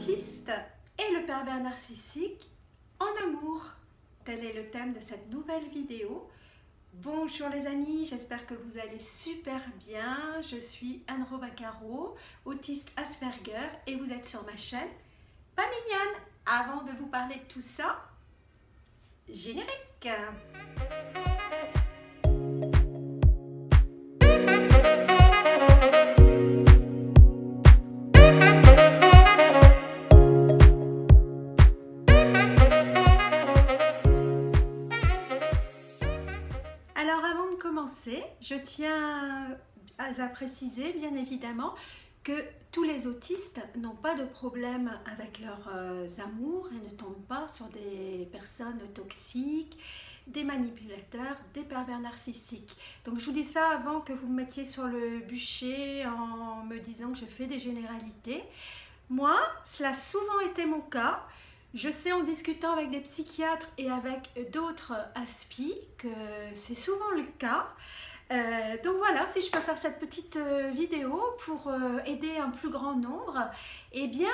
l'autiste et le pervers narcissique en amour. Tel est le thème de cette nouvelle vidéo. Bonjour les amis, j'espère que vous allez super bien. Je suis Anne Robacaro, autiste Asperger et vous êtes sur ma chaîne Pas mignonne. Avant de vous parler de tout ça, générique. Alors avant de commencer, je tiens à préciser bien évidemment que tous les autistes n'ont pas de problème avec leurs amours et ne tombent pas sur des personnes toxiques, des manipulateurs, des pervers narcissiques. Donc je vous dis ça avant que vous me mettiez sur le bûcher en me disant que je fais des généralités. Moi, cela a souvent été mon cas. Je sais en discutant avec des psychiatres et avec d'autres aspis que c'est souvent le cas. Donc voilà, si je peux faire cette petite vidéo pour aider un plus grand nombre, eh bien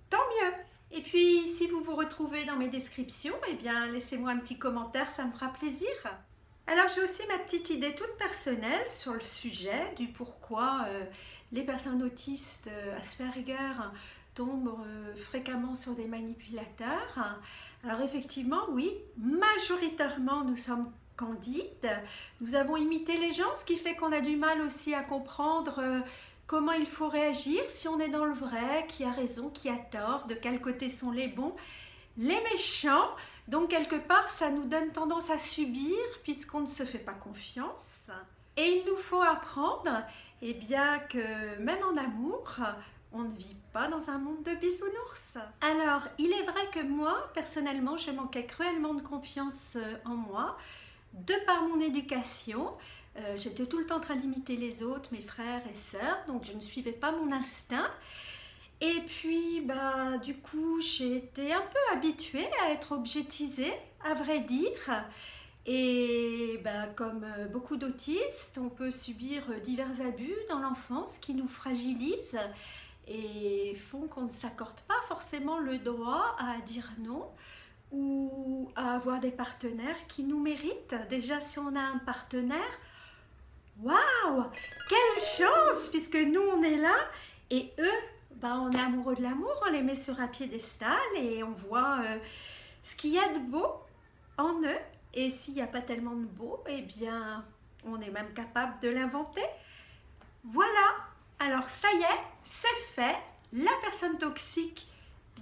tant mieux. Et puis si vous vous retrouvez dans mes descriptions, eh bien laissez-moi un petit commentaire, ça me fera plaisir. Alors j'ai aussi ma petite idée toute personnelle sur le sujet du pourquoi les personnes autistes Asperger tombent fréquemment sur des manipulateurs. Alors effectivement, oui, majoritairement nous sommes candides. Nous avons imité les gens, ce qui fait qu'on a du mal aussi à comprendre comment il faut réagir, si on est dans le vrai, qui a raison, qui a tort, de quel côté sont les bons, les méchants. Donc quelque part, ça nous donne tendance à subir puisqu'on ne se fait pas confiance. Et il nous faut apprendre, eh bien, que même en amour, on ne vit pas dans un monde de bisounours. Alors, il est vrai que moi, personnellement, je manquais cruellement de confiance en moi, de par mon éducation. J'étais tout le temps en train d'imiter les autres, mes frères et sœurs, donc je ne suivais pas mon instinct. Et puis, du coup, j'ai été un peu habituée à être objetisée, à vrai dire. Et comme beaucoup d'autistes, on peut subir divers abus dans l'enfance qui nous fragilisent et font qu'on ne s'accorde pas forcément le droit à dire non ou à avoir des partenaires qui nous méritent. Déjà, si on a un partenaire, waouh, quelle chance, puisque nous, on est là et eux, on est amoureux de l'amour, on les met sur un piédestal et on voit ce qu'il y a de beau en eux. Et s'il n'y a pas tellement de beau, eh bien, on est même capable de l'inventer. Voilà, alors ça y est, c'est fait. La personne toxique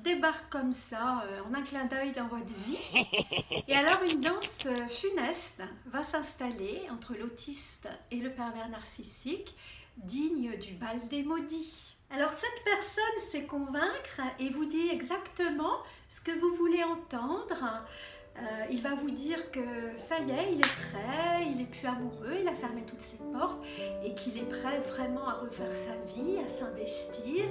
débarque comme ça, en un clin d'œil d'un voie de vie. Et alors une danse funeste va s'installer entre l'autiste et le pervers narcissique, digne du bal des maudits. Alors cette personne sait convaincre et vous dit exactement ce que vous voulez entendre. Il va vous dire que ça y est, il est prêt, il est plus amoureux, il a fermé toutes ses portes et qu'il est prêt vraiment à refaire sa vie, à s'investir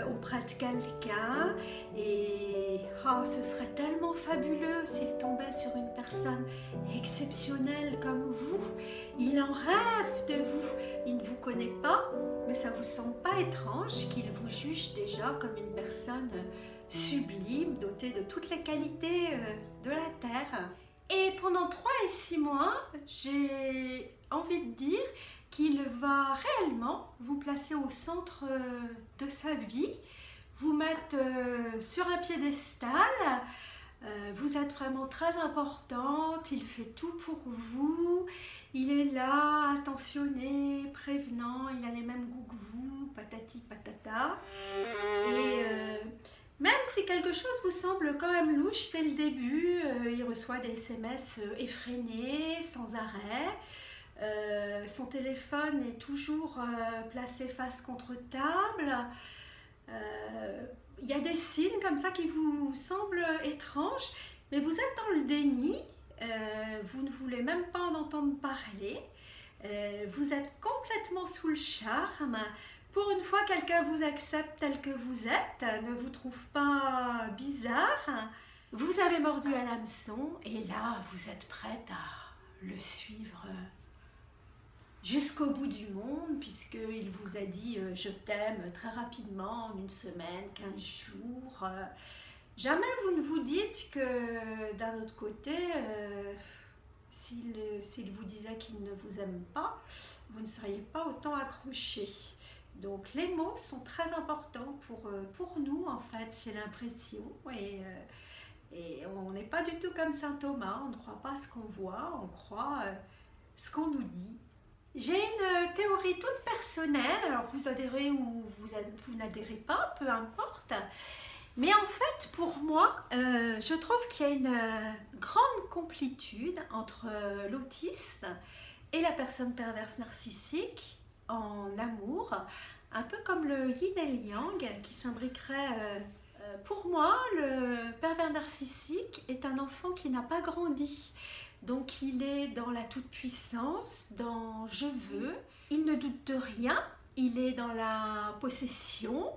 auprès de quelqu'un. Et ce serait tellement fabuleux s'il tombait sur une personne exceptionnelle comme vous. Il en rêve de vous. Il ne vous connaît pas, mais ça ne vous semble pas étrange qu'il vous juge déjà comme une personne sublime, dotée de toutes les qualités de la Terre. Et pendant 3 et 6 mois, j'ai envie de dire qu'il va réellement vous placer au centre de sa vie, vous mettre sur un piédestal. Vous êtes vraiment très importante, il fait tout pour vous, il est là, attentionné, prévenant, il a les mêmes goûts que vous, patati patata. Et même si quelque chose vous semble quand même louche dès le début, il reçoit des SMS effrénés, sans arrêt. Son téléphone est toujours placé face contre table. Il y a des signes comme ça qui vous semblent étranges, mais vous êtes dans le déni, vous ne voulez même pas en entendre parler, vous êtes complètement sous le charme. Pour une fois, quelqu'un vous accepte tel que vous êtes, ne vous trouve pas bizarre. Vous avez mordu à l'hameçon et là, vous êtes prête à le suivre jusqu'au bout du monde, puisqu'il vous a dit je t'aime très rapidement, en une semaine, 15 jours. Jamais vous ne vous dites que d'un autre côté, s'il vous disait qu'il ne vous aime pas, vous ne seriez pas autant accroché. Donc les mots sont très importants pour nous en fait, j'ai l'impression. Et on n'est pas du tout comme saint Thomas, on ne croit pas ce qu'on voit, on croit ce qu'on nous dit. J'ai une théorie toute personnelle, alors vous adhérez ou vous n'adhérez pas, peu importe. Mais en fait, pour moi, je trouve qu'il y a une grande complétude entre l'autiste et la personne perverse narcissique en amour, un peu comme le yin et le yang qui s'imbriquerait. Pour moi, le pervers narcissique est un enfant qui n'a pas grandi. Donc il est dans la toute-puissance, dans je veux, il ne doute de rien, il est dans la possession,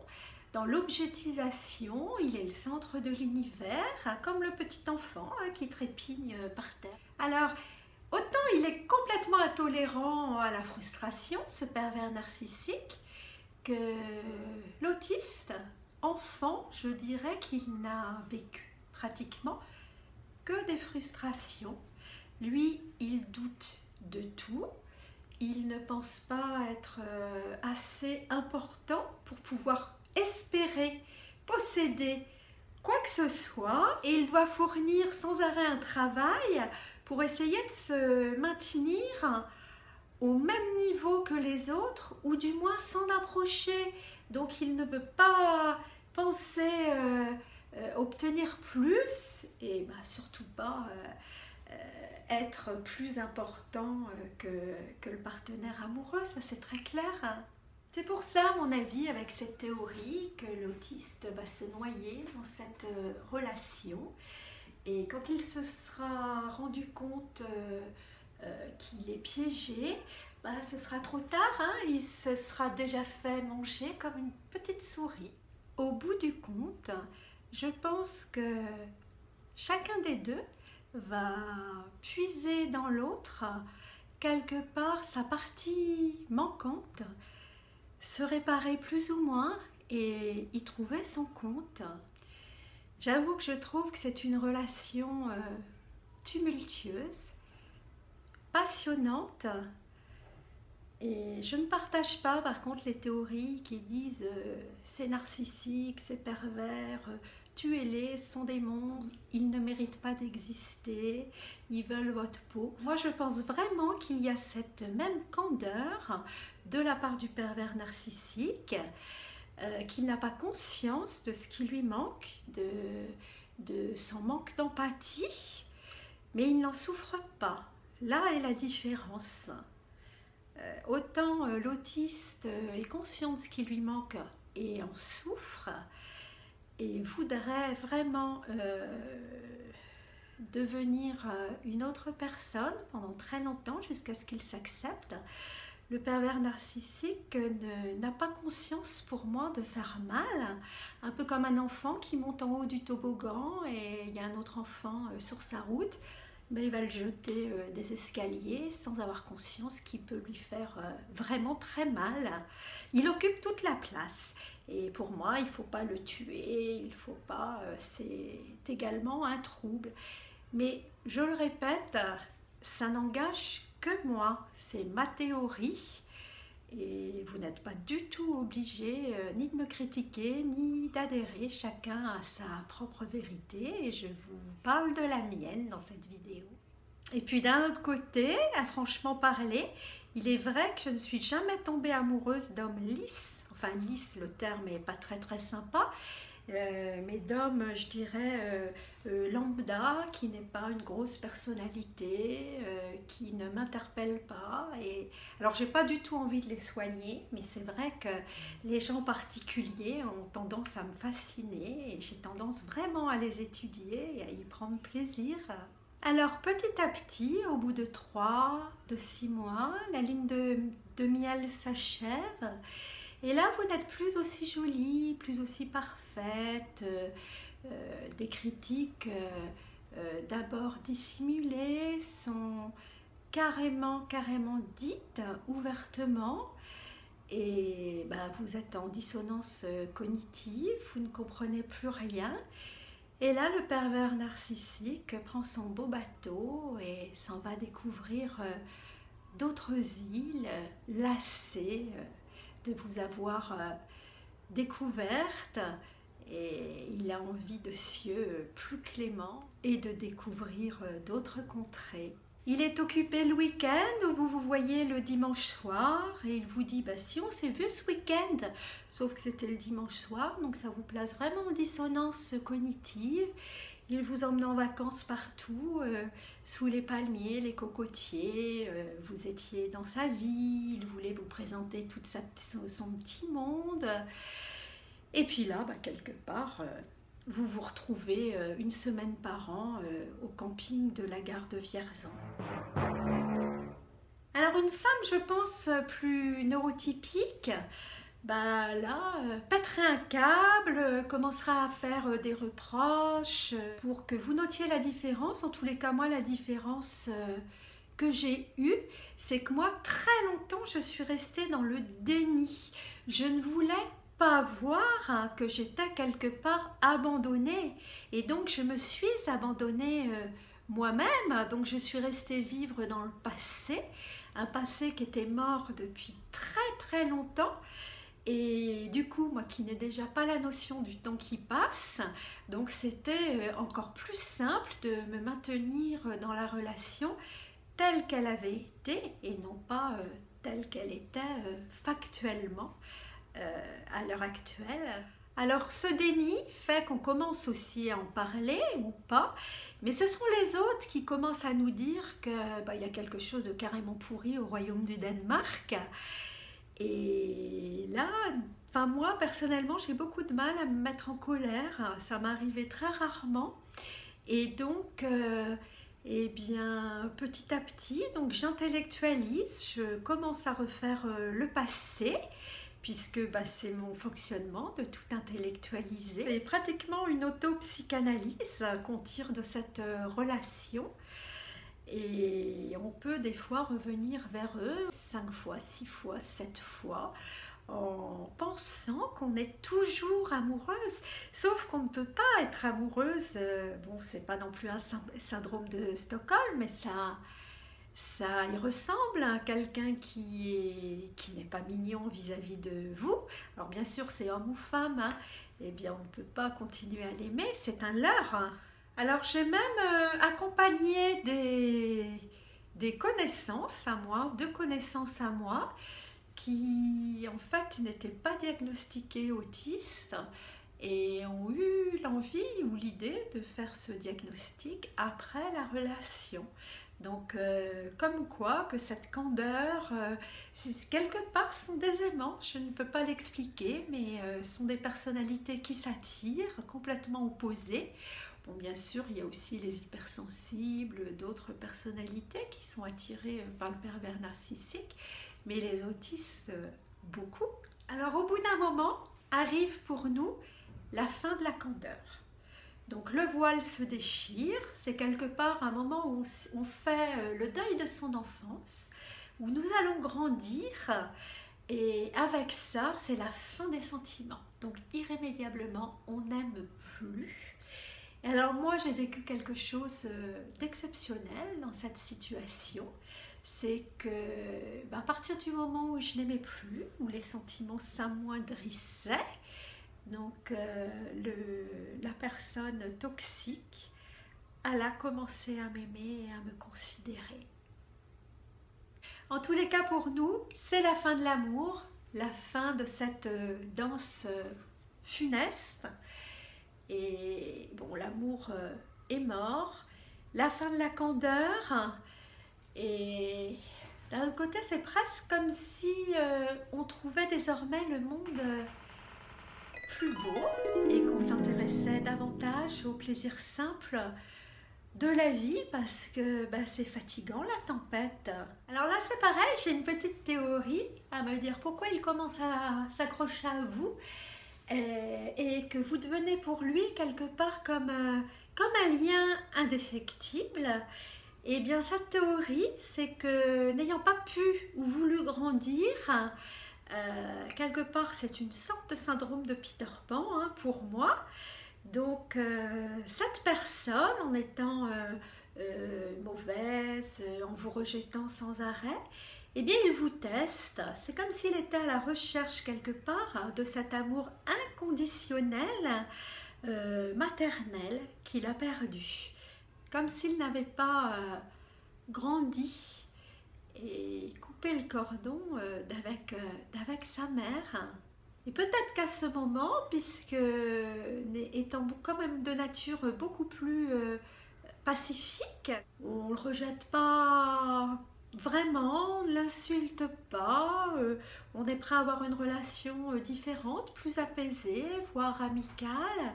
dans l'objectisation, il est le centre de l'univers, comme le petit enfant qui trépigne par terre. Alors, autant il est complètement intolérant à la frustration, ce pervers narcissique, que l'autiste, enfant, je dirais qu'il n'a vécu pratiquement que des frustrations. Lui, il doute de tout. Il ne pense pas être assez important pour pouvoir espérer posséder quoi que ce soit. Et il doit fournir sans arrêt un travail pour essayer de se maintenir au même niveau que les autres, ou du moins s'en approcher. Donc il ne peut pas penser obtenir plus, et surtout pas être plus important que le partenaire amoureux, ça c'est très clair. C'est pour ça, à mon avis, avec cette théorie, que l'autiste va se noyer dans cette relation. Et quand il se sera rendu compte qu'il est piégé, ce sera trop tard, il se sera déjà fait manger comme une petite souris. Au bout du compte, je pense que chacun des deux va puiser dans l'autre quelque part sa partie manquante, se réparer plus ou moins et y trouver son compte. J'avoue que je trouve que c'est une relation tumultueuse, passionnante, et je ne partage pas par contre les théories qui disent c'est narcissique, c'est pervers, tuez-les, ce sont des monstres, ils ne méritent pas d'exister, ils veulent votre peau. Moi je pense vraiment qu'il y a cette même candeur de la part du pervers narcissique, qu'il n'a pas conscience de ce qui lui manque, de son manque d'empathie, mais il n'en souffre pas. Là est la différence. Autant l'autiste est conscient de ce qui lui manque et en souffre et voudrait vraiment devenir une autre personne pendant très longtemps jusqu'à ce qu'il s'accepte, le pervers narcissique n'a pas conscience pour moi de faire mal, un peu comme un enfant qui monte en haut du toboggan et il y a un autre enfant sur sa route. Mais il va le jeter des escaliers sans avoir conscience qu'il peut lui faire vraiment très mal. Il occupe toute la place. Et pour moi, il ne faut pas le tuer, il faut pas, c'est également un trouble. Mais je le répète, ça n'engage que moi, c'est ma théorie. Et vous n'êtes pas du tout obligé ni de me critiquer, ni d'adhérer. Chacun a sa propre vérité et je vous parle de la mienne dans cette vidéo. Et puis d'un autre côté, à franchement parler, il est vrai que je ne suis jamais tombée amoureuse d'hommes lisses. Enfin lisse, le terme n'est pas très sympa. Mais d'hommes, je dirais, lambda, qui n'est pas une grosse personnalité, qui ne m'interpelle pas. Et alors, j'ai pas du tout envie de les soigner, mais c'est vrai que les gens particuliers ont tendance à me fasciner et j'ai tendance vraiment à les étudier et à y prendre plaisir. Alors, petit à petit, au bout de 6 mois, la lune de miel s'achève. Et là, vous n'êtes plus aussi jolie, plus aussi parfaite, des critiques d'abord dissimulées sont carrément dites ouvertement et vous êtes en dissonance cognitive, vous ne comprenez plus rien. Et là, le pervers narcissique prend son beau bateau et s'en va découvrir d'autres îles, lassé de vous avoir découverte. Et il a envie de cieux plus cléments et de découvrir d'autres contrées. Il est occupé le week-end, vous vous voyez le dimanche soir et il vous dit si on s'est vu ce week-end, sauf que c'était le dimanche soir, donc ça vous place vraiment en dissonance cognitive. Il vous emmène en vacances partout, sous les palmiers, les cocotiers, vous étiez dans sa vie, il voulait vous présenter tout son petit monde. Et puis là, quelque part, vous vous retrouvez une semaine par an au camping de la gare de Vierzon. Alors une femme, je pense, plus neurotypique, là, pèterait un câble, commencera à faire des reproches pour que vous notiez la différence. En tous les cas, moi, la différence que j'ai eue, c'est que moi, très longtemps, je suis restée dans le déni. Je ne voulais pas voir que j'étais quelque part abandonnée et donc je me suis abandonnée moi-même, donc je suis restée vivre dans le passé, un passé qui était mort depuis très longtemps et du coup moi qui n'ai déjà pas la notion du temps qui passe, donc c'était encore plus simple de me maintenir dans la relation telle qu'elle avait été et non pas telle qu'elle était factuellement à l'heure actuelle. Alors ce déni fait qu'on commence aussi à en parler ou pas, mais ce sont les autres qui commencent à nous dire qu'il y a quelque chose de carrément pourri au royaume du Danemark. Et là, moi personnellement j'ai beaucoup de mal à me mettre en colère, ça m'arrivait très rarement et donc petit à petit, donc j'intellectualise, je commence à refaire le passé puisque c'est mon fonctionnement de tout intellectualiser. C'est pratiquement une auto-psychanalyse qu'on tire de cette relation et on peut des fois revenir vers eux 5 fois, 6 fois, 7 fois en pensant qu'on est toujours amoureuse, sauf qu'on ne peut pas être amoureuse, c'est pas non plus un syndrome de Stockholm, mais ça y ressemble à quelqu'un qui n'est pas mignon vis-à-vis de vous. Alors bien sûr c'est homme ou femme, on ne peut pas continuer à l'aimer, c'est un leurre. Alors j'ai même accompagné des connaissances à moi, 2 connaissances à moi, qui en fait n'étaient pas diagnostiquées autistes et ont eu l'envie ou l'idée de faire ce diagnostic après la relation. Donc, comme quoi que cette candeur, quelque part sont des aimants, je ne peux pas l'expliquer, mais sont des personnalités qui s'attirent, complètement opposées. Bon, bien sûr, il y a aussi les hypersensibles, d'autres personnalités qui sont attirées par le pervers narcissique, mais les autistes, beaucoup. Alors, au bout d'un moment, arrive pour nous la fin de la candeur. Donc le voile se déchire, c'est quelque part un moment où on fait le deuil de son enfance, où nous allons grandir et avec ça, c'est la fin des sentiments. Donc irrémédiablement, on n'aime plus. Et alors moi, j'ai vécu quelque chose d'exceptionnel dans cette situation. C'est que à partir du moment où je n'aimais plus, où les sentiments s'amoindrissaient, donc la personne toxique, elle a commencé à m'aimer et à me considérer. En tous les cas pour nous, c'est la fin de l'amour, la fin de cette danse funeste. Et bon, l'amour est mort, la fin de la candeur. Et d'un autre côté, c'est presque comme si on trouvait désormais le monde plus beau et qu'on s'intéressait davantage au plaisir simple de la vie parce que c'est fatigant la tempête. Alors là c'est pareil, j'ai une petite théorie à me dire pourquoi il commence à s'accrocher à vous et que vous devenez pour lui quelque part comme un lien indéfectible. Eh bien, sa théorie, c'est que n'ayant pas pu ou voulu grandir, quelque part, c'est une sorte de syndrome de Peter Pan, hein, pour moi. Donc, cette personne, en étant mauvaise, en vous rejetant sans arrêt, eh bien, il vous teste. C'est comme s'il était à la recherche quelque part de cet amour inconditionnel, maternel, qu'il a perdu. Comme s'il n'avait pas grandi et coupé le cordon d'avec sa mère. Et peut-être qu'à ce moment, puisque étant quand même de nature beaucoup plus pacifique, on ne le rejette pas vraiment, on ne l'insulte pas, on est prêt à avoir une relation différente, plus apaisée, voire amicale.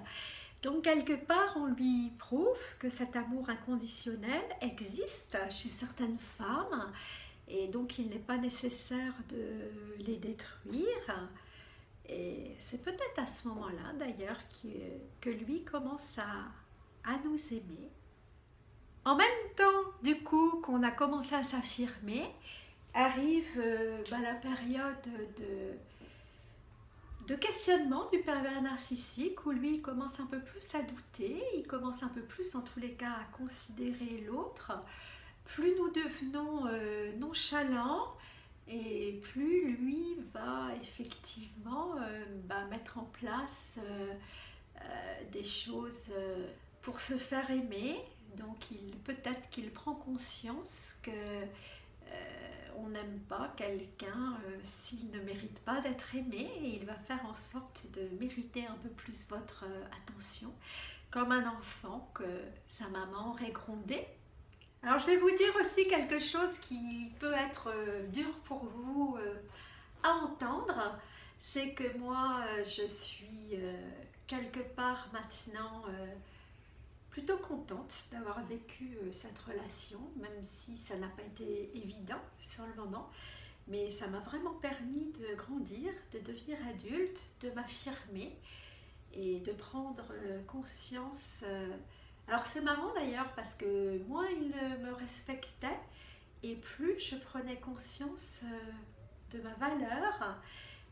Donc quelque part, on lui prouve que cet amour inconditionnel existe chez certaines femmes et donc il n'est pas nécessaire de les détruire. Et c'est peut-être à ce moment-là d'ailleurs que lui commence à nous aimer. En même temps, du coup, qu'on a commencé à s'affirmer, arrive la période de questionnement du pervers narcissique où lui il commence un peu plus à douter, il commence un peu plus en tous les cas à considérer l'autre. Plus nous devenons nonchalants et plus lui va effectivement mettre en place des choses pour se faire aimer. Donc peut-être qu'il prend conscience que on n'aime pas quelqu'un s'il ne mérite pas d'être aimé et il va faire en sorte de mériter un peu plus votre attention, comme un enfant que sa maman aurait grondé. Alors je vais vous dire aussi quelque chose qui peut être dur pour vous à entendre, c'est que moi je suis quelque part maintenant plutôt contente d'avoir vécu cette relation, même si ça n'a pas été évident sur le moment, mais ça m'a vraiment permis de grandir, de devenir adulte, de m'affirmer et de prendre conscience. Alors c'est marrant d'ailleurs parce que moins il me respectait et plus je prenais conscience de ma valeur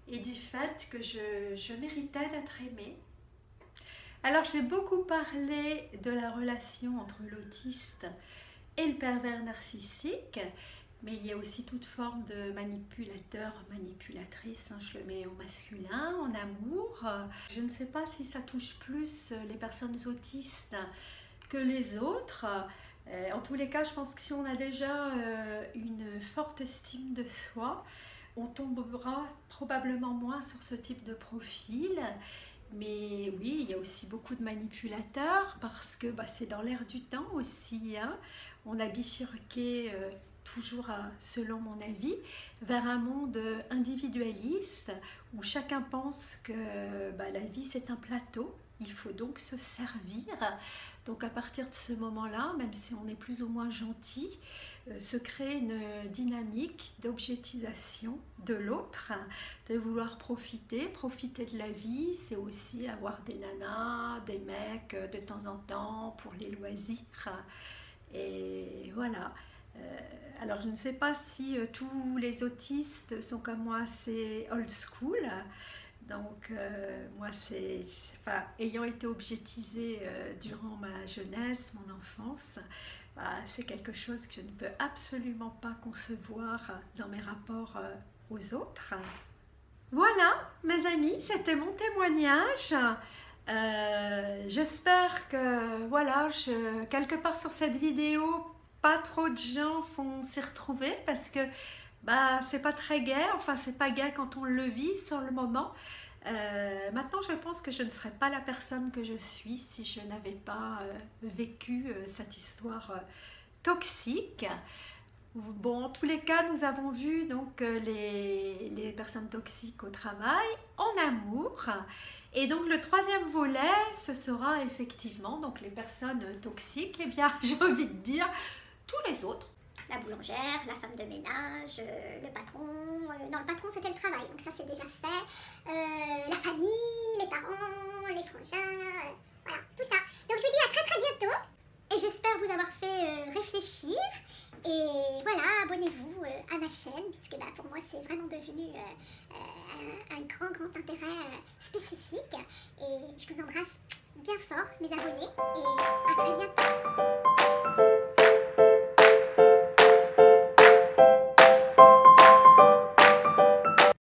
et du fait que je méritais d'être aimée. Alors j'ai beaucoup parlé de la relation entre l'autiste et le pervers narcissique, mais il y a aussi toute forme de manipulateur, manipulatrice, hein, je le mets au masculin, en amour. Je ne sais pas si ça touche plus les personnes autistes que les autres. En tous les cas, je pense que si on a déjà une forte estime de soi, on tombera probablement moins sur ce type de profil. Mais oui, il y a aussi beaucoup de manipulateurs parce que c'est dans l'air du temps aussi, hein. On a bifurqué, toujours selon mon avis, vers un monde individualiste où chacun pense que la vie c'est un plateau. Il faut donc se servir. Donc à partir de ce moment-là, même si on est plus ou moins gentil, se crée une dynamique d'objectisation de l'autre, de vouloir profiter de la vie. C'est aussi avoir des nanas, des mecs de temps en temps pour les loisirs. Et voilà. Alors je ne sais pas si tous les autistes sont comme moi assez old school. Donc moi ayant été objetisée durant ma jeunesse, mon enfance, c'est quelque chose que je ne peux absolument pas concevoir dans mes rapports aux autres. Voilà mes amis, c'était mon témoignage. J'espère que voilà, quelque part sur cette vidéo, pas trop de gens vont s'y retrouver parce que c'est pas très gai, enfin c'est pas gai quand on le vit sur le moment. Maintenant je pense que je ne serais pas la personne que je suis si je n'avais pas vécu cette histoire toxique. Bon, en tous les cas, nous avons vu donc les personnes toxiques au travail, en amour. Et donc le troisième volet, ce sera effectivement donc les personnes toxiques. Eh bien, j'ai envie de dire tous les autres. La boulangère, la femme de ménage, le patron. Non, le patron c'était le travail, donc ça c'est déjà fait. La famille, les parents, les frangins, voilà, tout ça. Donc je vous dis à très très bientôt et j'espère vous avoir fait réfléchir réfléchir. Et voilà, abonnez-vous à ma chaîne, puisque pour moi c'est vraiment devenu un grand intérêt spécifique. Et je vous embrasse bien fort, mes abonnés, et à très bientôt.